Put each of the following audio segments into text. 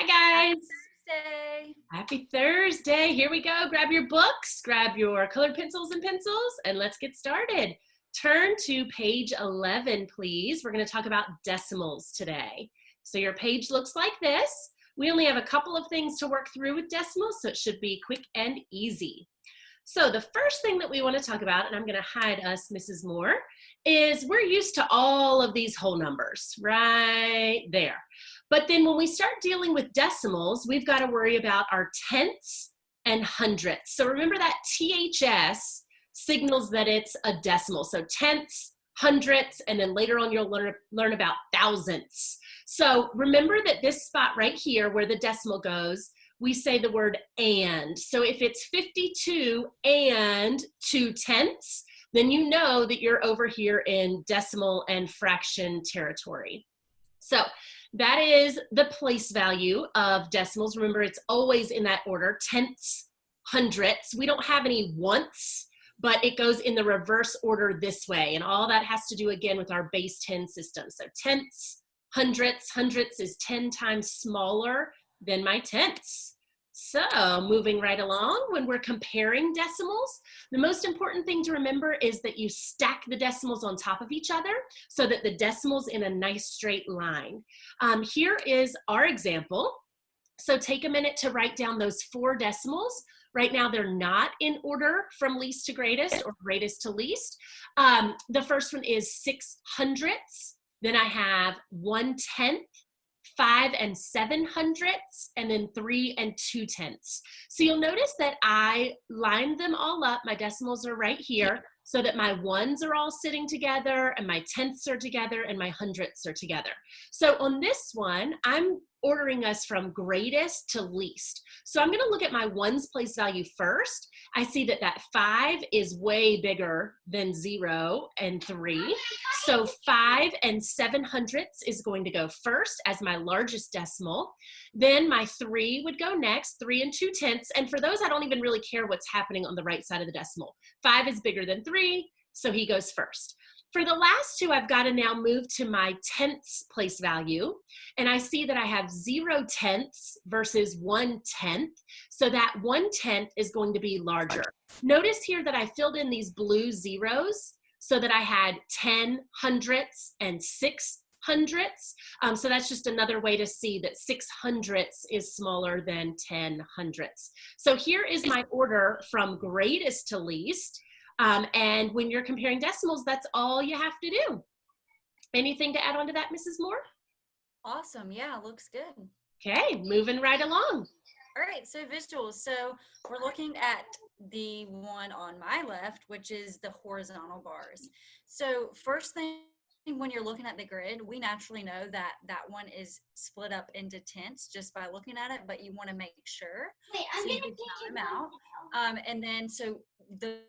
Hi Happy guys. Thursday. Happy Thursday. Here we go. Grab your books, grab your colored pencils and pencils, and let's get started. Turn to page 11, please. We're going to talk about decimals today. So your page looks like this. We only have a couple of things to work through with decimals, so it should be quick and easy. So the first thing that we want to talk about, and I'm going to hide us, Mrs. Moore, is we're used to all of these whole numbers right there. But then when we start dealing with decimals, we've got to worry about our tenths and hundredths. So remember that THS signals that it's a decimal. So tenths, hundredths, and then later on you'll learn about thousandths. So remember that this spot right here where the decimal goes, we say the word and. So if it's 52 and 2/10, then you know that you're over here in decimal and fraction territory. So that is the place value of decimals. Remember, it's always in that order, tenths, hundredths. We don't have any once, but it goes in the reverse order this way. And all that has to do, again, with our base 10 system. So tenths, hundredths is 10 times smaller than my tenths. So moving right along, when we're comparing decimals, the most important thing to remember is that you stack the decimals on top of each other so that the decimal's in a nice straight line. Here is our example. So take a minute to write down those 4 decimals. Right now they're not in order from least to greatest or greatest to least. The first one is 600ths. Then I have 1/10. 5 7/100ths, and then 3 2/10. So you'll notice that I lined them all up. My decimals are right here so that my ones are all sitting together and my tenths are together and my hundredths are together. So on this one, I'm ordering us from greatest to least. So I'm going to look at my ones place value first. I see that that 5 is way bigger than 0 and 3. So 5 7/100ths is going to go first as my largest decimal. Then my 3 would go next, 3 2/10. And for those, I don't even really care what's happening on the right side of the decimal. 5 is bigger than 3, so he goes first. For the last two, I've got to now move to my tenths place value. And I see that I have 0/10 versus 1/10. So that 1/10 is going to be larger. Notice here that I filled in these blue zeros so that I had 10 hundredths and 6 hundredths. So that's just another way to see that 6 hundredths is smaller than 10 hundredths. So here is my order from greatest to least. And when you're comparing decimals, that's all you have to do. Anything to add on to that, Mrs. Moore? Awesome. Yeah, looks good. Okay, moving right along. All right, so visuals. So we're looking at the one on my left, which is the horizontal bars. So first thing, when you're looking at the grid, we naturally know that that one is split up into tenths just by looking at it, but you want to make sure. Wait, I'm so gonna you can take count your them out. And then so the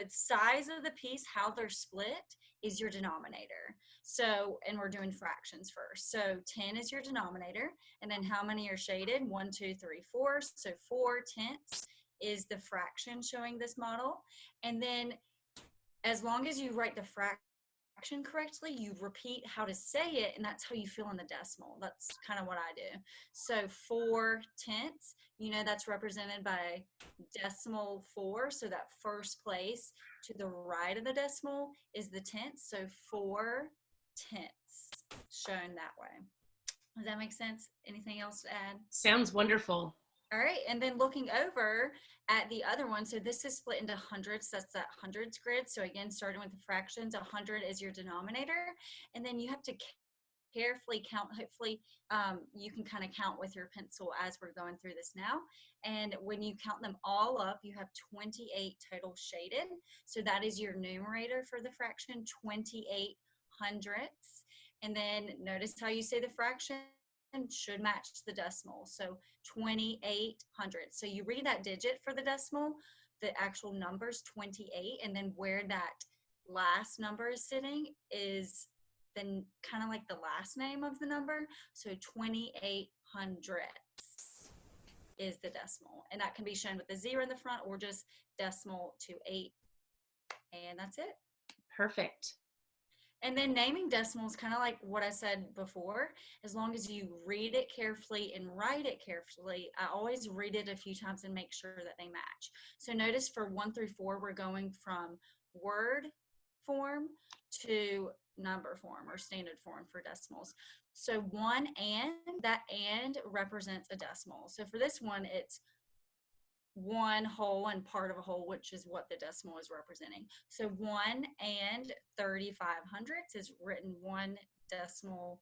size of the piece, how they're split, is your denominator. So, and we're doing fractions first. So 10 is your denominator, and then how many are shaded? 1, 2, 3, 4. So 4/10 is the fraction showing this model. And then as long as you write the fraction correctly, you repeat how to say it, and that's how you fill in the decimal. That's kind of what I do. So 4/10, you know, that's represented by decimal 4. So that first place to the right of the decimal is the tenths. So 4/10 shown that way. Does that make sense? Anything else to add? Sounds wonderful. All right, and then looking over at the other one, so this is split into hundreds. That's that hundreds grid. So again, starting with the fractions, 100 is your denominator, and then you have to carefully count. Hopefully, you can kind of count with your pencil as we're going through this now. And when you count them all up, you have 28 total shaded. So that is your numerator for the fraction, 28 hundredths. And then notice how you say the fraction should match the decimal. So 28 hundredths. So you read that digit for the decimal, the actual number's 28, and then where that last number is sitting is then kind of like the last name of the number. So 28 hundredths is the decimal. And that can be shown with a 0 in the front or just decimal to 8. And that's it. Perfect. And then naming decimals, kind of like what I said before, as long as you read it carefully and write it carefully, I always read it a few times and make sure that they match. So notice for 1 through 4, we're going from word form to number form or standard form for decimals. So one and, that and represents a decimal. So for this one, it's one whole and part of a whole, which is what the decimal is representing. So 1 and 35 hundredths is written 1 decimal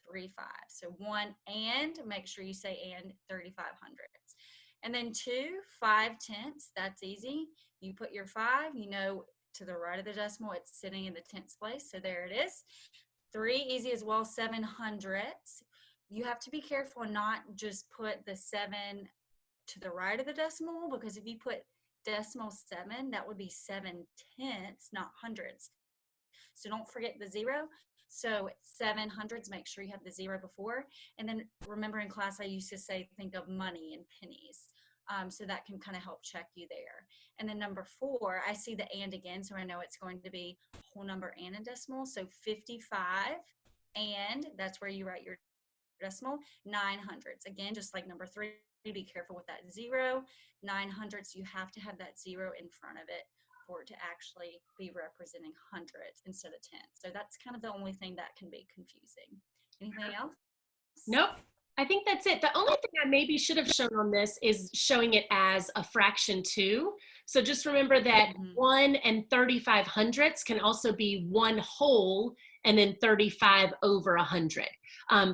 35. So 1 and, make sure you say and 35 hundredths. And then 2 5/10ths, that's easy. You put your 5, you know, to the right of the decimal, it's sitting in the tenths place. So there it is. 3, easy as well, 7 hundredths. You have to be careful and not just put the 7 to the right of the decimal, because if you put decimal 7, that would be 7/10ths, not hundreds. So don't forget the 0. So 7 hundredths, make sure you have the 0 before. And then remember in class, I used to say, think of money and pennies. So that can kind of help check you there. And then number 4, I see the and again, so I know it's going to be whole number and a decimal. So 55, and that's where you write your decimal, 9 hundredths. Again, just like number 3, be careful with that 0. 9 hundredths, you have to have that 0 in front of it for it to actually be representing hundredths instead of tenths. So that's kind of the only thing that can be confusing. Anything else? Nope. I think that's it. The only thing I maybe should have shown on this is showing it as a fraction too. So just remember that 1 and 35 hundredths can also be 1 whole and then 35 over 100.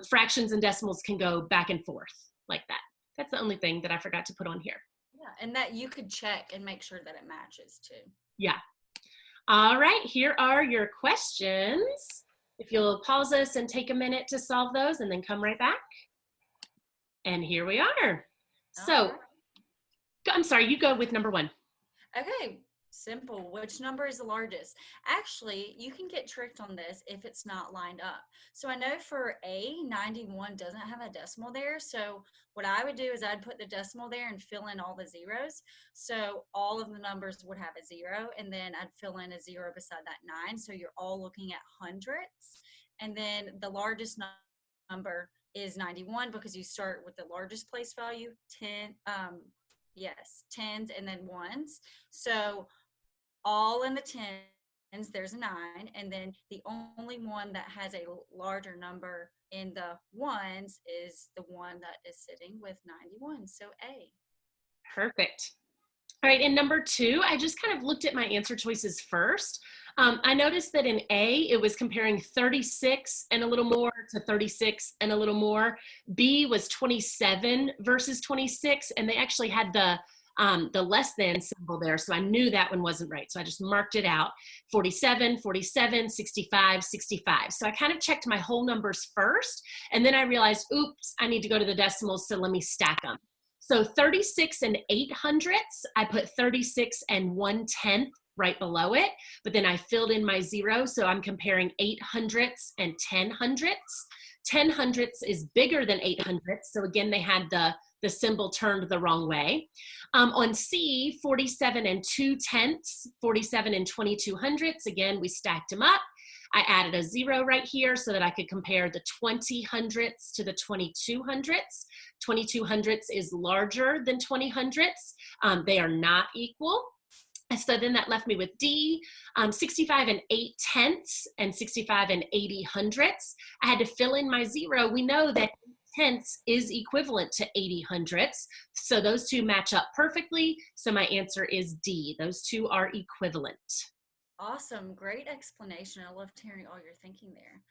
Fractions and decimals can go back and forth like that. That's the only thing that I forgot to put on here. Yeah, and that you could check and make sure that it matches too. Yeah. All right, here are your questions. If you'll pause us and take a minute to solve those and then come right back. And here we are. So, I'm sorry, you go with number 1. Okay, simple. Which number is the largest? Actually, you can get tricked on this if it's not lined up. So I know for A, 91 doesn't have a decimal there. So what I would do is I'd put the decimal there and fill in all the zeros. So all of the numbers would have a 0, and then I'd fill in a 0 beside that 9. So you're all looking at hundredths. And then the largest number is 91 because you start with the largest place value, 10, yes, tens and then ones. So all in the tens, there's a 9, and then the only one that has a larger number in the ones is the one that is sitting with 91. So A. Perfect. All right, in number 2, I just kind of looked at my answer choices first. I noticed that in A, it was comparing 36 and a little more to 36 and a little more. B was 27 versus 26, and they actually had the less than symbol there, so I knew that one wasn't right. So I just marked it out. 47, 47, 65, 65. So I kind of checked my whole numbers first, and then I realized, oops, I need to go to the decimals, so let me stack them. So 36 and 8 hundredths, I put 36 and 1/10 right below it, but then I filled in my 0, so I'm comparing 8 hundredths and 10 hundredths. 10 hundredths is bigger than 8 hundredths, so again, they had the symbol turned the wrong way. On C, 47 and 2/10ths, 47 and 22 hundredths, again, we stacked them up. I added a 0 right here so that I could compare the 20 hundredths to the 22 hundredths. 22 hundredths is larger than 20 hundredths. They are not equal. So then that left me with D, 65 and 8/10ths and 65 and 80 hundredths. I had to fill in my 0. We know that 8/10ths is equivalent to 80 hundredths. So those two match up perfectly. So my answer is D. Those two are equivalent. Awesome. Great explanation. I loved hearing all your thinking there.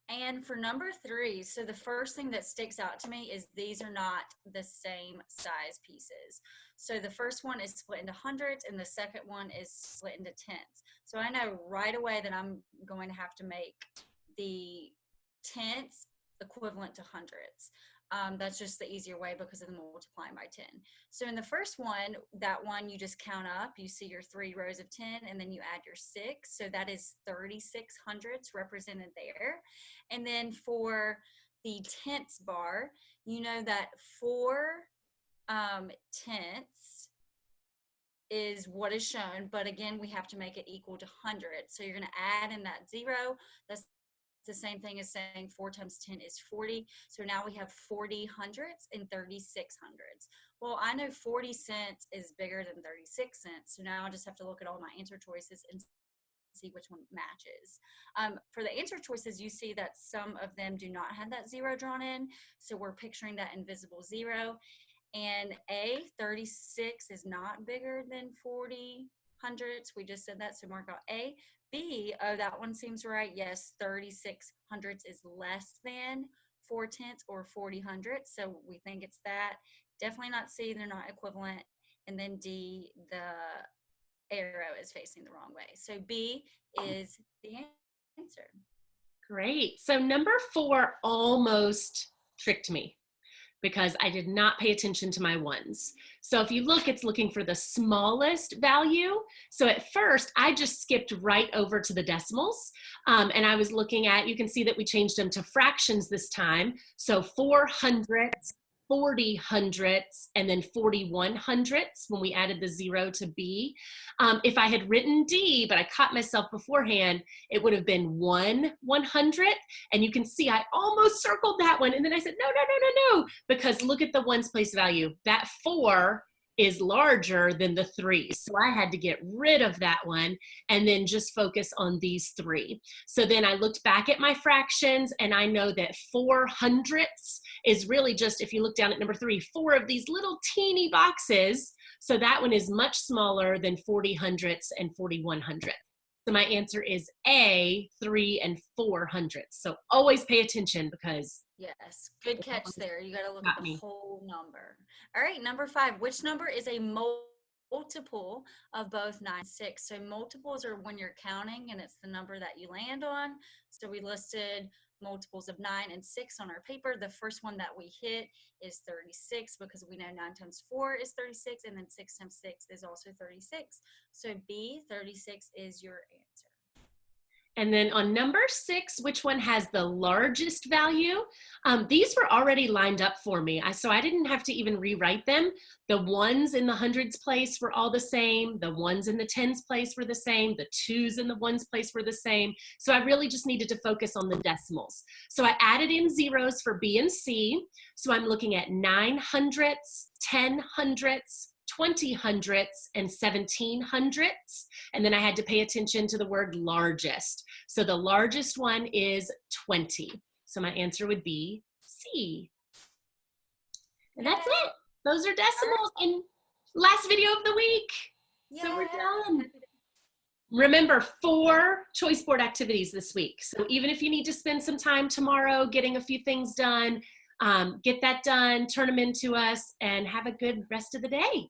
And for number 3, so the first thing that sticks out to me is these are not the same size pieces. So the first one is split into hundredths and the second one is split into tenths. So I know right away that I'm going to have to make the tenths equivalent to hundredths. That's just the easier way because of the multiplying by 10. So in the first one, that one you just count up. You see your 3 rows of 10, and then you add your 6. So that is 36 hundredths represented there. And then for the tenths bar, you know that 4 tenths is what is shown, but again, we have to make it equal to 100. So you're going to add in that 0. That's the same thing as saying 4 times 10 is 40. So now we have 40 hundredths and 36 hundredths. Well, I know 40 cents is bigger than 36 cents. So now I just have to look at all my answer choices and see which one matches. For the answer choices, you see that some of them do not have that 0 drawn in. So we're picturing that invisible 0. And A, 36 is not bigger than 40 hundredths. We just said that, so mark out A. B, oh, that one seems right. Yes, 36 hundredths is less than 4 tenths or 40 hundredths. So we think it's that. Definitely not C, they're not equivalent. And then D, the arrow is facing the wrong way. So B is the answer. Great. So number 4 almost tricked me because I did not pay attention to my ones. So if you look, it's looking for the smallest value. So at first, I just skipped right over to the decimals. And I was looking at, you can see that we changed them to fractions this time. So 4 hundredths, 40 hundredths, and then 41 hundredths when we added the 0 to B. If I had written D, but I caught myself beforehand, it would have been 1 100th. And you can see I almost circled that one. And then I said, no, because look at the ones place value. That 4 is larger than the 3. So I had to get rid of that one and then just focus on these 3. So then I looked back at my fractions and I know that 4 hundredths is really just, if you look down at number 3, 4 of these little teeny boxes. So that one is much smaller than 40 hundredths and 41 hundredths. So my answer is A, 3 and 4 hundredths. So always pay attention because yes, good catch there. You got to look at the whole number. All right, number 5. Which number is a multiple of both 9 and 6? So multiples are when you're counting and it's the number that you land on. So we listed multiples of 9 and 6 on our paper. The first one that we hit is 36 because we know 9 times 4 is 36 and then 6 times 6 is also 36. So B, 36 is your answer. And then on number 6, which one has the largest value? These were already lined up for me, so I didn't have to even rewrite them. The ones in the hundreds place were all the same. The ones in the tens place were the same. The 2s in the ones place were the same. So I really just needed to focus on the decimals. So I added in zeros for B and C. So I'm looking at 9 hundredths, 10 hundredths, 20 hundredths, and 17 hundredths. And then I had to pay attention to the word largest. So the largest one is 20. So my answer would be C. And that's it. Those are decimals and last video of the week. Yeah. So we're done. Remember, 4 choice board activities this week. So even if you need to spend some time tomorrow getting a few things done, get that done, turn them into us, and have a good rest of the day.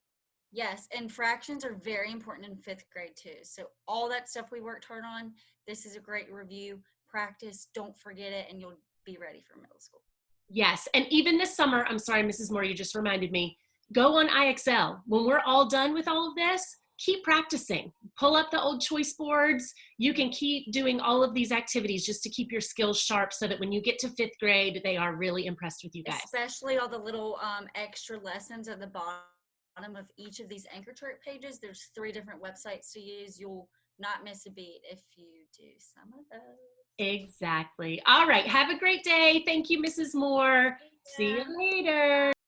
Yes, and fractions are very important in 5th grade too. So all that stuff we worked hard on, this is a great review. Practice, don't forget it, and you'll be ready for middle school. Yes, and even this summer, I'm sorry, Mrs. Moore, you just reminded me, go on IXL. When we're all done with all of this, keep practicing. Pull up the old choice boards. You can keep doing all of these activities just to keep your skills sharp so that when you get to 5th grade, they are really impressed with you guys. Especially all the little extra lessons at the bottom of each of these anchor chart pages. There's 3 different websites to use. You'll not miss a beat if you do some of those. Exactly. All right. Have a great day. Thank you, Mrs. Moore. See you later.